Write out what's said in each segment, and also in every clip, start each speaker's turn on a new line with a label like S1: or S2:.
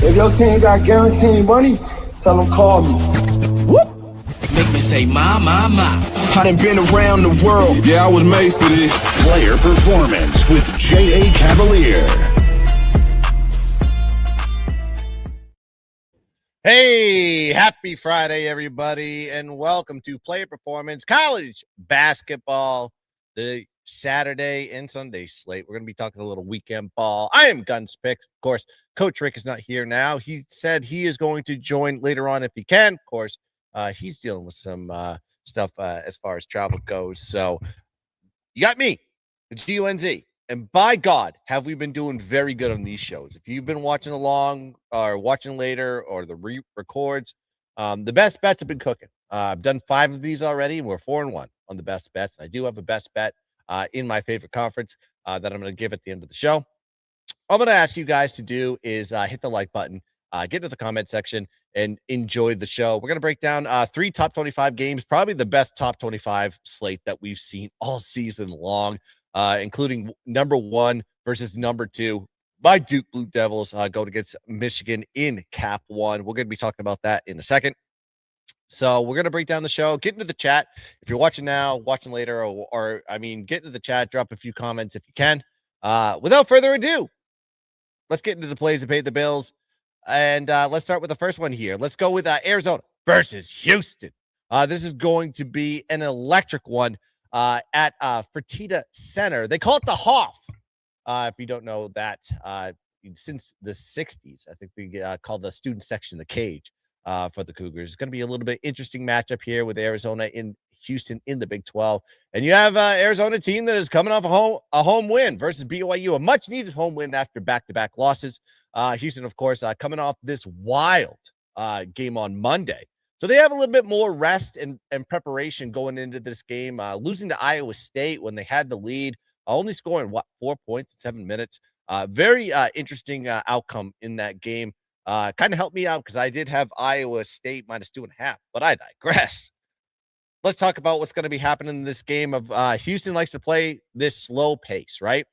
S1: If your team got guaranteed money, tell them call me.
S2: Whoop. Make me say, my. I done been around the world.
S3: Yeah, I was made for this.
S4: Player Performance with J.A. Cavalier.
S5: Hey, happy Friday, everybody, and welcome to Player Performance College Basketball, the Saturday and Sunday slate. We're going to be talking a little weekend ball. I am Guns Picks. Of course, Coach Rick is not here now. He said he is going to join later on if he can. Of course, he's dealing with some stuff as far as travel goes. So you got me, the GUNZ. And by God, have we been doing very good on these shows. If you've been watching along or watching later or the re-records, the best bets have been cooking. I've done 5 of these already, and we're 4-1 on the best bets. I do have a best bet in my favorite conference that I'm going to give at the end of the show. All I'm going to ask you guys to do is hit the like button, get to the comment section, and enjoy the show. We're going to break down 3 top 25 games, probably the best top 25 slate that we've seen all season long, including number 1 versus number 2. My Duke Blue Devils go against Michigan in Cap 1. We're going to be talking about that in a second. So we're going to break down the show. Get into the chat. If you're watching now, watching later, or get into the chat, drop a few comments if you can. Without further ado, let's get into the plays and pay the bills. And let's start with the first one here. Let's go with Arizona versus Houston. This is going to be an electric one at Fertitta Center. They call it the Hoff. If you don't know that, since the 60s, I think they call the student section the cage for the Cougars. It's going to be a little bit interesting matchup here with Arizona in Houston in the Big 12. And you have Arizona team that is coming off a home win versus BYU, a much needed home win after back-to-back losses. Houston, of course, coming off this wild game on Monday. So they have a little bit more rest and preparation going into this game, losing to Iowa State when they had the lead, only scoring 4 points in 7 minutes. Very interesting outcome in that game. Kind of helped me out because I did have Iowa State minus 2.5, but I digress. Let's talk about what's going to be happening in this game. Houston likes to play this slow pace, right?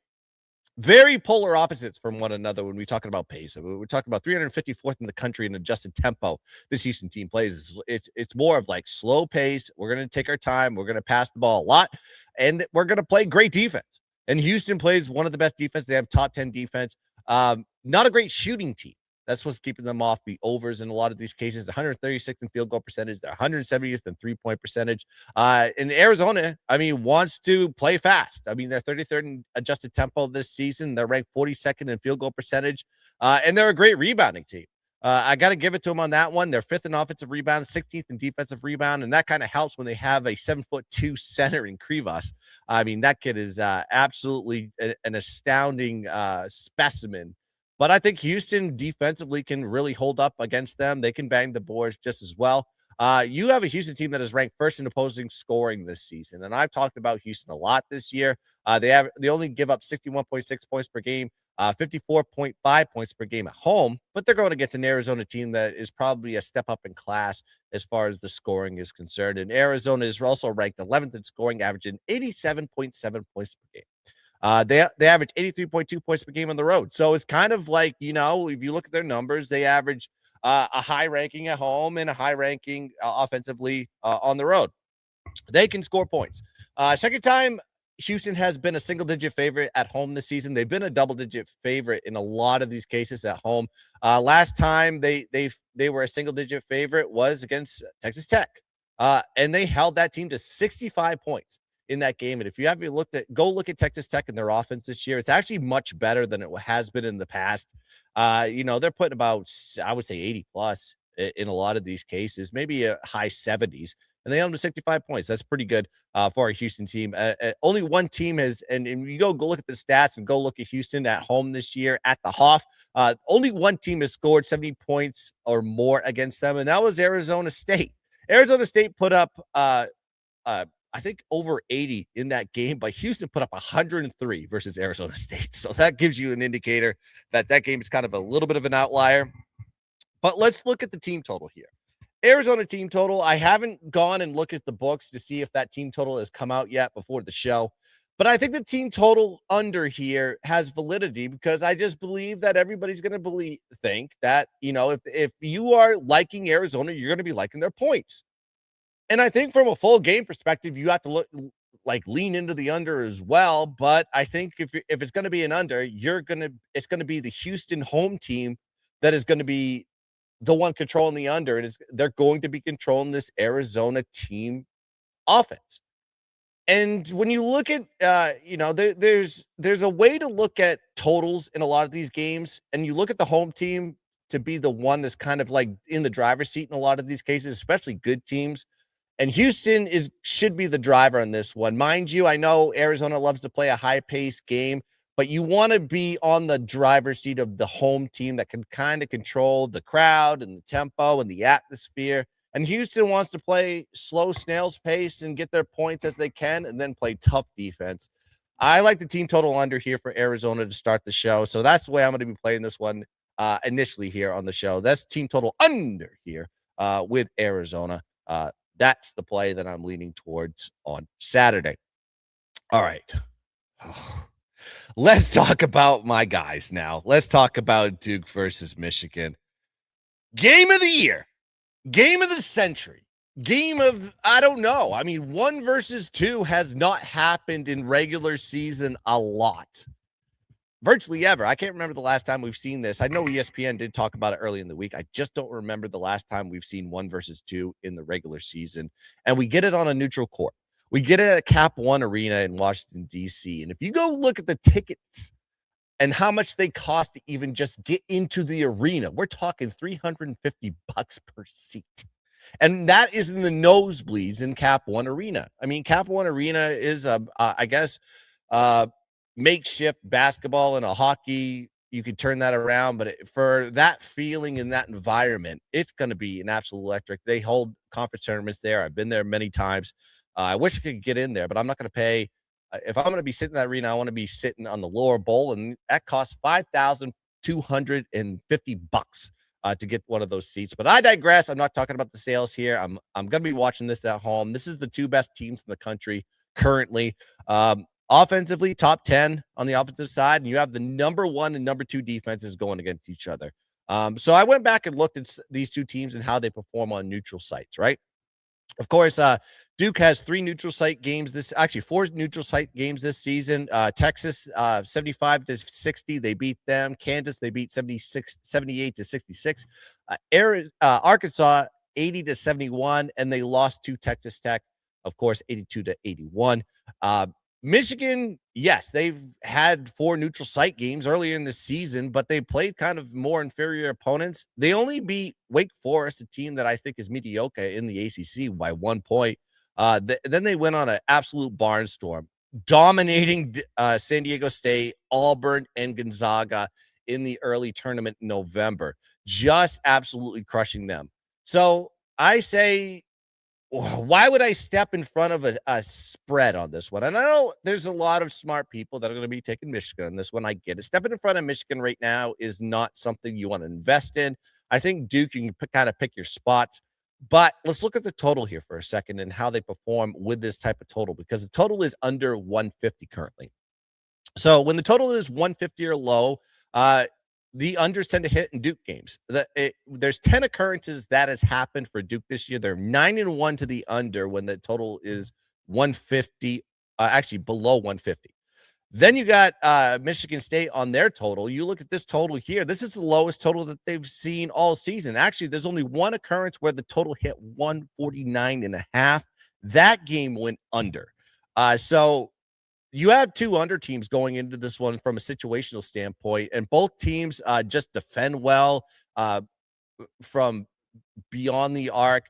S5: Very polar opposites from one another when we're talking about pace. We're talking about 354th in the country in adjusted tempo. This Houston team plays. It's more of like slow pace. We're going to take our time. We're going to pass the ball a lot, and we're going to play great defense. And Houston plays one of the best defense. They have top 10 defense. Not a great shooting team. That's what's keeping them off the overs in a lot of these cases. 136th in field goal percentage. They're 170th in three-point percentage. In Arizona, wants to play fast. They're 33rd in adjusted tempo this season. They're ranked 42nd in field goal percentage. And they're a great rebounding team. I got to give it to them on that one. They're 5th in offensive rebound, 16th in defensive rebound, and that kind of helps when they have a 7'2" center in Krivas. That kid is absolutely an astounding specimen. But I think Houston defensively can really hold up against them. They can bang the boards just as well. You have a Houston team that is ranked first in opposing scoring this season, and I've talked about Houston a lot this year. They only give up 61.6 points per game, 54.5 points per game at home, but they're going against an Arizona team that is probably a step up in class as far as the scoring is concerned. And Arizona is also ranked 11th in scoring, averaging 87.7 points per game. They average 83.2 points per game on the road. So it's kind of like, if you look at their numbers, they average a high ranking at home and a high ranking offensively on the road. They can score points. Second time Houston has been a single-digit favorite at home this season. They've been a double-digit favorite in a lot of these cases at home. Last time they were a single-digit favorite was against Texas Tech, and they held that team to 65 points in that game. And if you haven't go look at Texas Tech and their offense this year. It's actually much better than it has been in the past. They're putting about, I would say 80 plus in a lot of these cases, maybe a high 70s, and they held them to 65 points. That's pretty good for a Houston team. Only one team has, and you go look at the stats and go look at Houston at home this year at the Hoff. Only one team has scored 70 points or more against them, and that was Arizona State. Arizona State put up I think over 80 in that game, but Houston put up 103 versus Arizona State. So that gives you an indicator that game is kind of a little bit of an outlier. But let's look at the team total here. Arizona team total. I haven't gone and looked at the books to see if that team total has come out yet before the show, But I think the team total under here has validity because I just believe that everybody's going to think that, if you are liking Arizona, you're going to be liking their points. And I think from a full game perspective, you have to lean into the under as well. But I think if it's going to be an under, it's going to be the Houston home team that is going to be the one controlling the under, and they're going to be controlling this Arizona team offense. And when you look at, there's a way to look at totals in a lot of these games, and you look at the home team to be the one that's kind of like in the driver's seat in a lot of these cases, especially good teams. And Houston should be the driver on this one. Mind you, I know Arizona loves to play a high-paced game, but you want to be on the driver's seat of the home team that can kind of control the crowd and the tempo and the atmosphere. And Houston wants to play slow snail's pace and get their points as they can and then play tough defense. I like the team total under here for Arizona to start the show. So that's the way I'm going to be playing this one initially here on the show. That's team total under here with Arizona. That's the play that I'm leaning towards on Saturday. All right. Let's talk about my guys now. Let's talk about Duke versus Michigan. Game of the year. Game of the century. Game of, I don't know. I mean, 1 versus 2 has not happened in regular season a lot. Virtually ever. I can't remember the last time we've seen this. I know ESPN did talk about it early in the week. I just don't remember the last time we've seen 1 versus 2 in the regular season. And we get it on a neutral court. We get it at Cap One Arena in Washington, D.C. And if you go look at the tickets and how much they cost to even just get into the arena, we're talking $350 per seat. And that is in the nosebleeds in Cap One Arena. I mean, Cap One Arena is, makeshift basketball and a hockey. You could turn that around, but for that feeling in that environment, it's going to be an absolute electric. They hold conference tournaments there. I've been there many times. I wish I could get in there, but I'm not going to pay. If I'm going to be sitting in that arena, I want to be sitting on the lower bowl, and that costs $5,250 to get one of those seats. But I digress. I'm not talking about the sales here. I'm going to be watching this at home. This is the 2 best teams in the country currently. Offensively, top 10 on the offensive side, and you have the number 1 and number 2 defenses going against each other. So I went back and looked at these 2 teams and how they perform on neutral sites, right? Of course, Duke has 4 neutral site games this season. Texas, 75-60, they beat them. Kansas, they beat 78-66. Arkansas, 80-71, and they lost to Texas Tech, of course, 82-81. Michigan, yes, they've had 4 neutral site games earlier in the season, but they played kind of more inferior opponents. They only beat Wake Forest, a team that I think is mediocre in the ACC, by 1 point. Then they went on an absolute barnstorm, dominating San Diego State, Auburn, and Gonzaga in the early tournament in November, just absolutely crushing them. So I say, why would I step in front of a spread on this one? And I know there's a lot of smart people that are going to be taking Michigan on this one. I get it. Stepping in front of Michigan right now is not something you want to invest in. I think Duke, you can kind of pick your spots. But let's look at the total here for a second and how they perform with this type of total, because the total is under 150 currently. So when the total is 150 or low, the unders tend to hit in Duke games. There's 10 occurrences that has happened for Duke this year. They're 9-1 to the under when the total is 150, actually below 150. Then you got Michigan State on their total. You look at this total here. This is the lowest total that they've seen all season. Actually, there's only one occurrence where the total hit 149.5. That game went under. So you have 2 under teams going into this one from a situational standpoint, and both teams just defend well from beyond the arc.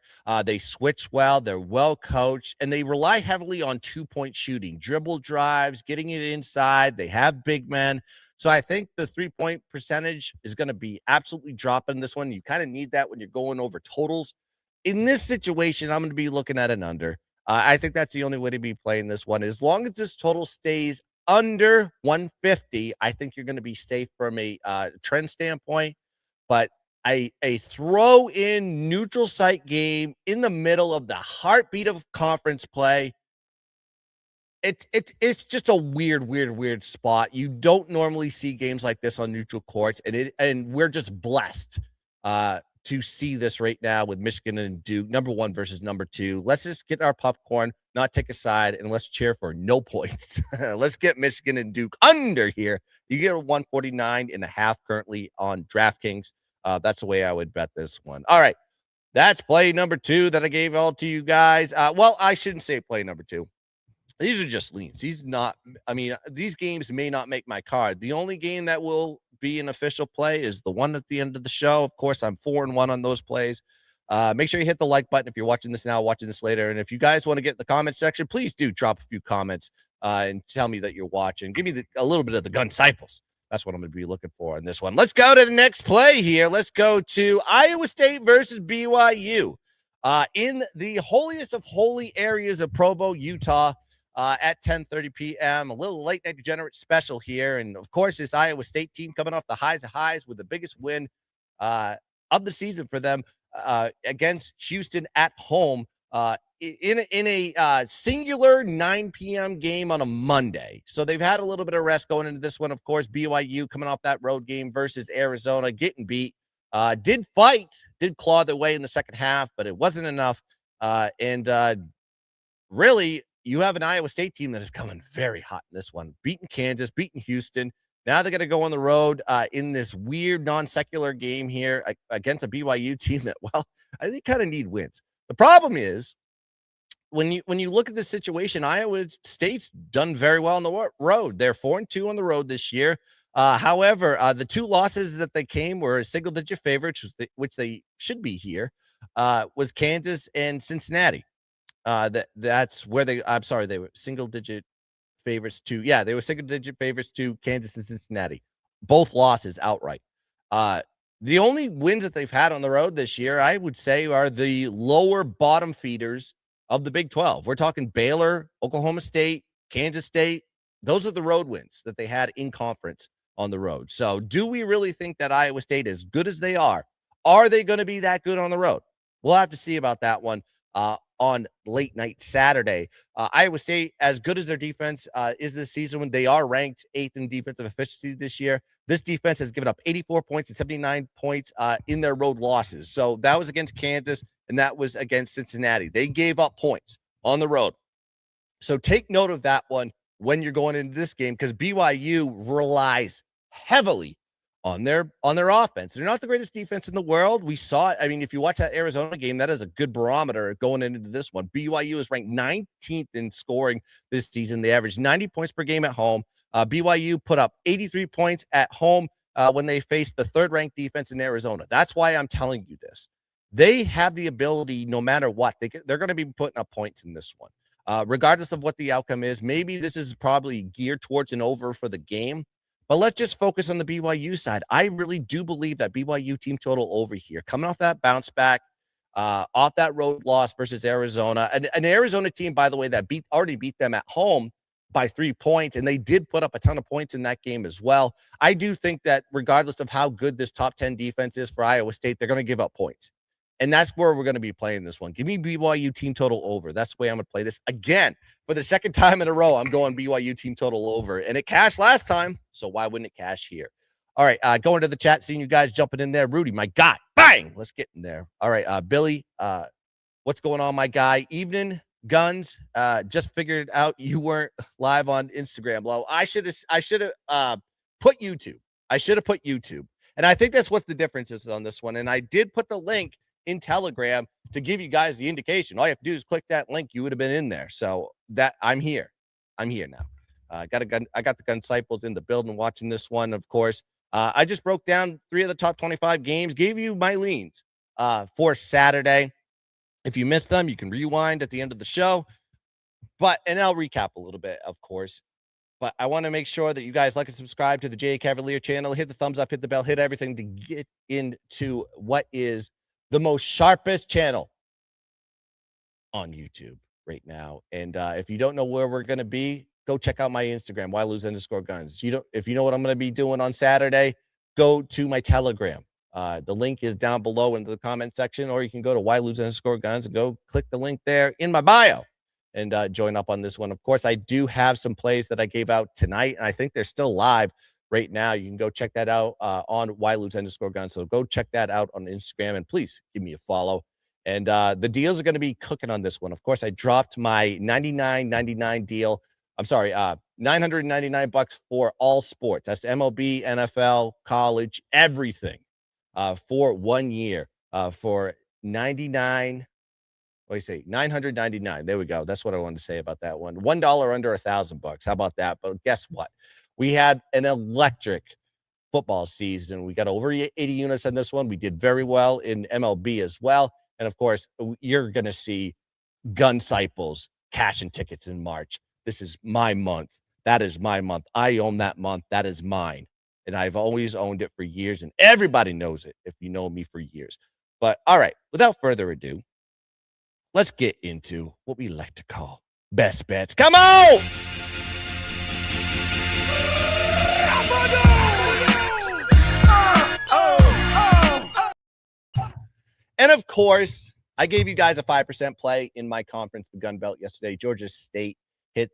S5: They switch well. They're well coached, and they rely heavily on 2-point shooting, dribble drives, getting it inside. They have big men. So I think the 3-point percentage is going to be absolutely dropping this one. You kind of need that when you're going over totals. In this situation, I'm going to be looking at an under. I think that's the only way to be playing this one. As long as this total stays under 150, I think you're going to be safe from a trend standpoint. But a throw-in neutral site game in the middle of the heartbeat of conference play, It's just a weird spot. You don't normally see games like this on neutral courts, and we're just blessed to see this right now with Michigan and Duke, number 1 versus number 2. Let's just get our popcorn, not take a side, and let's cheer for no points. Let's get Michigan and Duke under here. You get a 149.5 currently on DraftKings. That's the way I would bet this one. All right. That's play number 2 that I gave all to you guys. Well, I shouldn't say play number 2. These are just leans. These games may not make my card. The only game that will be an official play is the one at the end of the show. Of course, I'm 4-1 on those plays. Make sure you hit the like button if you're watching this now, watching this later. And if you guys want to get in the comment section, please do drop a few comments and tell me that you're watching. Give me a little bit of the gun disciples. That's what I'm going to be looking for in this one. Let's go to the next play here. Let's go to Iowa State versus BYU in the holiest of holy areas of Provo, Utah. At 10:30 p.m. A little late night degenerate special here. And, of course, this Iowa State team coming off the highs of highs with the biggest win of the season for them against Houston at home in a singular 9 p.m. game on a Monday. So they've had a little bit of rest going into this one. Of course, BYU coming off that road game versus Arizona, getting beat. Did claw their way in the second half, but it wasn't enough. Really, you have an Iowa State team that is coming very hot in this one, beating Kansas, beating Houston. Now they're going to go on the road in this weird non-secular game here against a BYU team that, well, I think kind of need wins. The problem is when you look at this situation, Iowa State's done very well on the road. They're 4-2 on the road this year. However, the 2 losses that they came were a single-digit favorites, which they should be here, was Kansas and Cincinnati. That's where they were single-digit favorites to Kansas and Cincinnati. Both losses outright. The only wins that they've had on the road this year, I would say, are the lower bottom feeders of the Big 12. We're talking Baylor, Oklahoma State, Kansas State. Those are the road wins that they had in conference on the road. So do we really think that Iowa State, as good as they are they going to be that good on the road? We'll have to see about that one. On late night Saturday. Iowa State, as good as their defense is this season, when they are ranked 8th in defensive efficiency this year, this defense has given up 84 points and 79 points in their road losses. So that was against Kansas and that was against Cincinnati. They gave up points on the road. So take note of that one when you're going into this game, because BYU relies heavily on their offense. They're not the greatest defense in the world. We saw it. I mean, if you watch that Arizona game, that is a good barometer going into this one. BYU is ranked 19th in scoring this season. They averaged 90 points per game at home. BYU put up 83 points at home when they faced the 3rd-ranked defense in Arizona. That's why I'm telling you this. They have the ability, no matter what, they're going to be putting up points in this one. Regardless of what the outcome is, maybe this is probably geared towards an over for the game. But let's just focus on the BYU side. I really do believe that BYU team total over here, coming off that bounce back, off that road loss versus Arizona. An Arizona team, by the way, that already beat them at home by 3 points, and they did put up a ton of points in that game as well. I do think that regardless of how good this top 10 defense is for Iowa State, they're going to give up points. And that's where we're going to be playing this one. Give me BYU team total over. That's the way I'm going to play this. Again, for the second time in a row, I'm going BYU team total over. And it cashed last time, so why wouldn't it cash here? All right, going to the chat, seeing you guys jumping in there. Rudy, my guy, bang! Let's get in there. All right, Billy, what's going on, my guy? Evening, Guns. Just figured out you weren't live on Instagram. Low. I should have put YouTube. I should have put YouTube. And I think that's what the difference is on this one. And I did put the link in Telegram to give you guys the indication. All you have to do is click that link. You would have been in there. So that I'm here now. I got the Gun Disciples in the building watching this one, of course. I just broke down 3 of the top 25 games, gave you my leans for Saturday. If you missed them, you can rewind at the end of the show. And I'll recap a little bit, of course. But I want to make sure that you guys like and subscribe to the J.A. Cavalier channel. Hit the thumbs up, hit the bell, hit everything to get into what is the most sharpest channel on YouTube right now. And if you don't know where we're going to be, go check out my Instagram, @Lose_Guns. If you know what I'm going to be doing on Saturday, go to my Telegram. The link is down below in the comment section, or you can go to @Lose_Guns and go click the link there in my bio. and join up on this one. Of course, I do have some plays that I gave out tonight, and I think they're still live right now. You can go check that out on _gun. So go check that out on Instagram, and please give me a follow. And the deals are going to be cooking on this one. Of course, I dropped my $99.99 deal. I'm sorry, $999 for all sports. That's MLB, NFL, college, everything for 1 year for 99. What do you say? 999. There we go. That's what I wanted to say about that one. $1 under $1,000. How about that? But guess what? We had an electric football season. We got over 80 units on this one. We did very well in MLB as well. And of course, you're going to see gun disciples cashing tickets in March. This is my month. That is my month. I own that month. That is mine. And I've always owned it for years. And everybody knows it if you know me for years. But all right, without further ado, let's get into what we like to call best bets. Come on! And of course, I gave you guys a 5% play in my conference, the Gun Belt, yesterday. Georgia State hit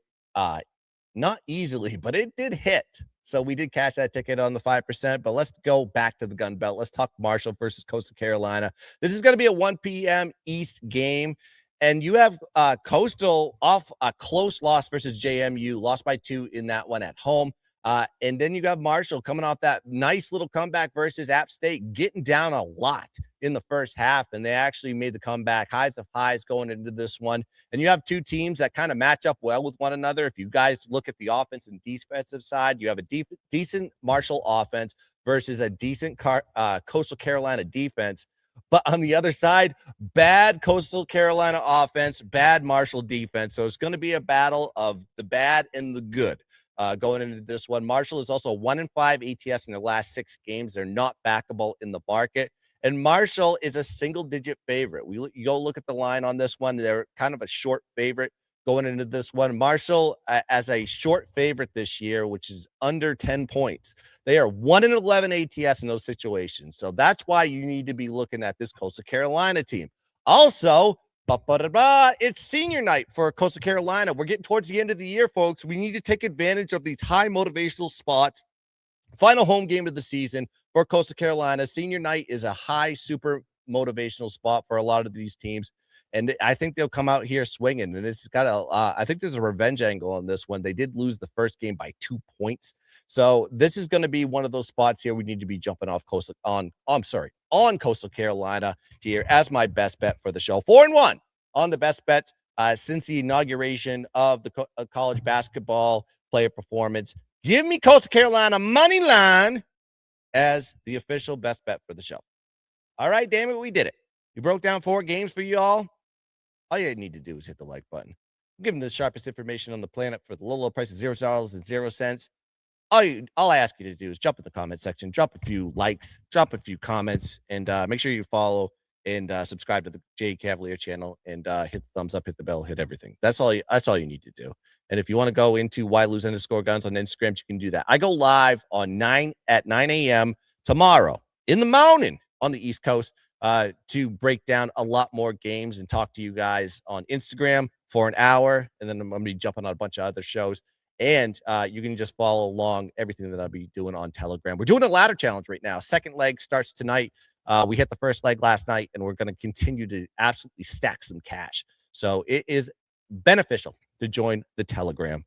S5: not easily, but it did hit. So we did cash that ticket on the 5%. But let's go back to the Gun Belt. Let's talk Marshall versus Coastal Carolina. This is going to be a 1 p.m. East game. And you have Coastal off a close loss versus JMU, lost by 2 in that one at home. And then you have Marshall coming off that nice little comeback versus App State, getting down a lot in the first half. And they actually made the comeback, highs of highs going into this one. And you have two teams that kind of match up well with one another. If you guys look at the offense and defensive side, you have a decent Marshall offense versus a decent Coastal Carolina defense. But on the other side, bad Coastal Carolina offense, bad Marshall defense. So it's going to be a battle of the bad and the good going into this one. Marshall is also 1-5 ATS in their last 6 games. They're not backable in the market. And Marshall is a single-digit favorite. You go look at the line on this one. They're kind of a short favorite going into this one. Marshall as a short favorite this year, which is under 10 points. They are 1-11 ATS in those situations. So that's why you need to be looking at this Coastal Carolina team. Also, it's senior night for Coastal Carolina. We're getting towards the end of the year, folks. We need to take advantage of these high motivational spots. Final home game of the season for Coastal Carolina. Senior night is a high, super motivational spot for a lot of these teams. And I think they'll come out here swinging. And it's got I think there's a revenge angle on this one. They did lose the first game by 2 points. So this is going to be one of those spots here we need to be jumping off on Coastal Carolina here as my best bet for the show. 4-1 on the best bets since the inauguration of the college basketball player performance. Give me Coastal Carolina money line as the official best bet for the show. All right, damn it, we did it. We broke down 4 games for you all. All you need to do is hit the like button. I'm giving the sharpest information on the planet for the low price of $0.00. All I ask you to do is jump in the comment section, drop a few likes, drop a few comments, and make sure you follow and subscribe to the J Cavalier channel and hit the thumbs up, hit the bell, hit everything. That's all you need to do. And if you want to go into _guns on Instagram, you can do that. I go live at 9 a.m. tomorrow in the morning on the East Coast to break down a lot more games and talk to you guys on Instagram for an hour. And then I'm going to be jumping on a bunch of other shows. And you can just follow along everything that I'll be doing on Telegram. We're doing a ladder challenge right now. Second leg starts tonight. We hit the first leg last night, and we're going to continue to absolutely stack some cash. So it is beneficial to join the Telegram.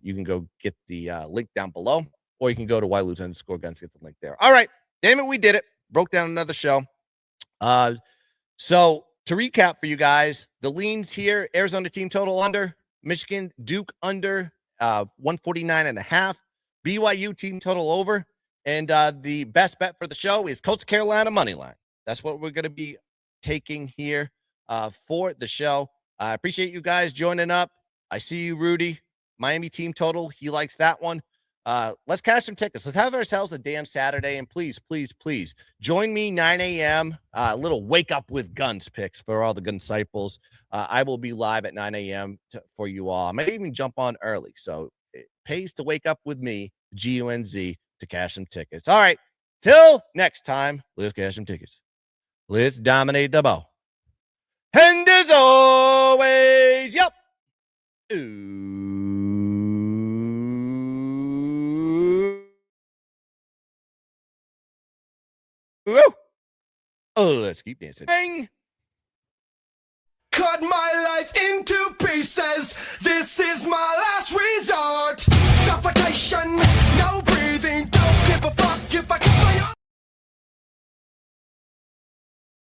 S5: You can go get the link down below, or you can go to _guns, get the link there. All right. Damn it, we did it. Broke down another show. So to recap for you guys, the leans here, Arizona team total under, Michigan, Duke under, 149.5, BYU team total over. And the best bet for the show is Coastal Carolina money line. That's what we're going to be taking here for the show. I appreciate you guys joining up. I see you, Rudy. Miami team total. He likes that one. Let's cash some tickets. Let's have ourselves a damn Saturday. And please, please, please join me 9 a.m. A little wake up with guns picks for all the gun disciples. I will be live at 9 a.m. for you all. I might even jump on early. So it pays to wake up with me, GUNZ, to cash some tickets. All right. Till next time, let's cash some tickets. Let's dominate the ball. And as always, yep. Ooh. Woo. Oh, let's keep dancing. Bang.
S2: Cut my life into pieces. This is my last